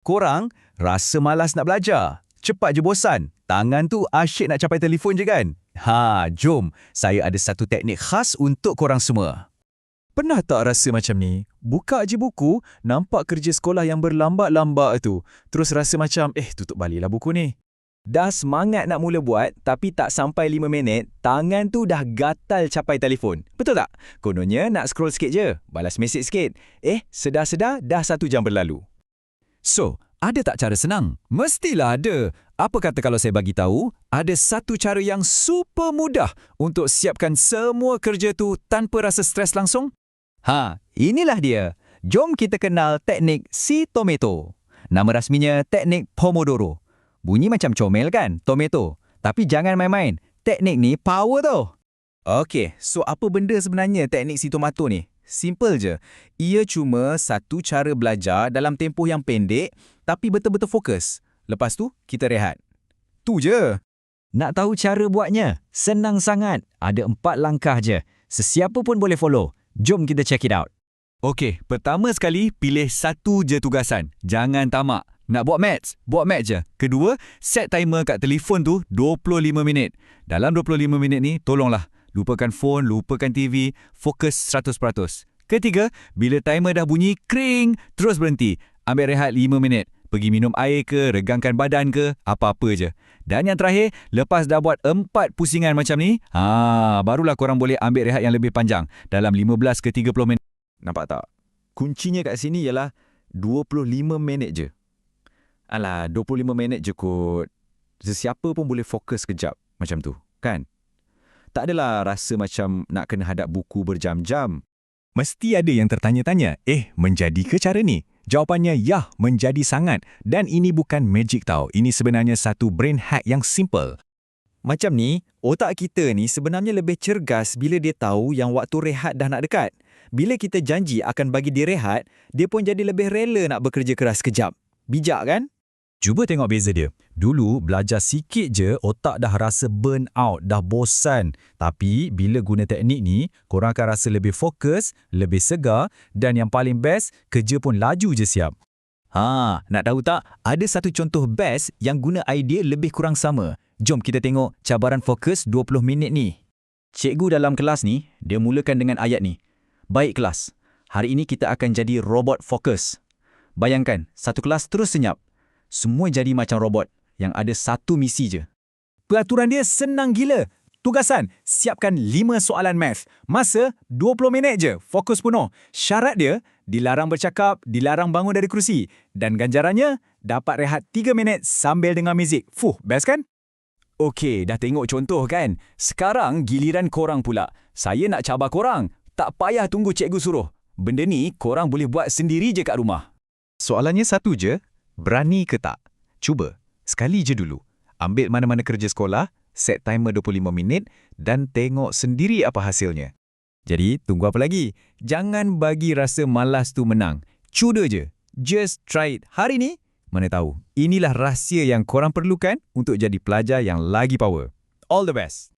Korang rasa malas nak belajar. Cepat je bosan. Tangan tu asyik nak capai telefon je kan? Jom. Saya ada satu teknik khas untuk korang semua. Pernah tak rasa macam ni? Buka je buku, nampak kerja sekolah yang berlambak-lambak tu. Terus rasa macam, tutup baliklah buku ni. Dah semangat nak mula buat, tapi tak sampai 5 minit, tangan tu dah gatal capai telefon. Betul tak? Kononnya nak scroll sikit je, balas mesej sikit. Sedar-sedar dah 1 jam berlalu. So, ada tak cara senang? Mestilah ada. Apa kata kalau saya bagi tahu, ada satu cara yang super mudah untuk siapkan semua kerja tu tanpa rasa stres langsung? Inilah dia. Jom kita kenal teknik si tomato. Nama rasminya teknik Pomodoro. Bunyi macam comel kan, tomato. Tapi jangan main-main. Teknik ni power tau. Okey, so apa benda sebenarnya teknik si tomato ni? Simple je. Ia cuma satu cara belajar dalam tempoh yang pendek tapi betul-betul fokus. Lepas tu, kita rehat. Tu je. Nak tahu cara buatnya? Senang sangat. Ada 4 langkah je. Sesiapa pun boleh follow. Jom kita check it out. Okey, pertama sekali pilih satu je tugasan. Jangan tamak. Nak buat maths? Buat maths je. Kedua, set timer kat telefon tu 25 minit. Dalam 25 minit ni, tolonglah. Lupakan phone, lupakan TV, fokus 100%. Ketiga, bila timer dah bunyi, kring, terus berhenti. Ambil rehat 5 minit. Pergi minum air ke, regangkan badan ke, apa-apa je. Dan yang terakhir, lepas dah buat 4 pusingan macam ni, barulah korang boleh ambil rehat yang lebih panjang. Dalam 15 ke 30 minit. Nampak tak? Kuncinya kat sini ialah 25 minit je. 25 minit je kot. Sesiapa pun boleh fokus kejap macam tu, kan? Tak adalah rasa macam nak kena hadap buku berjam-jam. Mesti ada yang tertanya-tanya, menjadi ke cara ni? Jawapannya, ya, menjadi sangat. Dan ini bukan magic tau. Ini sebenarnya satu brain hack yang simple. Macam ni, otak kita ni sebenarnya lebih cergas bila dia tahu yang waktu rehat dah nak dekat. Bila kita janji akan bagi dia rehat, dia pun jadi lebih rela nak bekerja keras kejap. Bijak kan? Cuba tengok beza dia. Dulu, belajar sikit je, otak dah rasa burn out, dah bosan. Tapi, bila guna teknik ni, korang akan rasa lebih fokus, lebih segar dan yang paling best, kerja pun laju je siap. Nak tahu tak? Ada satu contoh best yang guna idea lebih kurang sama. Jom kita tengok cabaran fokus 20 minit ni. Cikgu dalam kelas ni, dia mulakan dengan ayat ni. Baik kelas, hari ini kita akan jadi robot fokus. Bayangkan, satu kelas terus senyap. Semua jadi macam robot yang ada satu misi je. Peraturan dia senang gila. Tugasan, siapkan 5 soalan math. Masa 20 minit je, fokus penuh. Syarat dia, dilarang bercakap, dilarang bangun dari kerusi. Dan ganjarannya, dapat rehat 3 minit sambil dengar muzik. Best kan? Okey, dah tengok contoh kan? Sekarang giliran korang pula. Saya nak cabar korang. Tak payah tunggu cikgu suruh. Benda ni korang boleh buat sendiri je kat rumah. Soalannya satu je, berani ke tak? Cuba, sekali je dulu. Ambil mana-mana kerja sekolah, set timer 25 minit dan tengok sendiri apa hasilnya. Jadi, tunggu apa lagi? Jangan bagi rasa malas tu menang. Cuba je. Just try it. Hari ni, mana tahu. Inilah rahsia yang korang perlukan untuk jadi pelajar yang lagi power. All the best.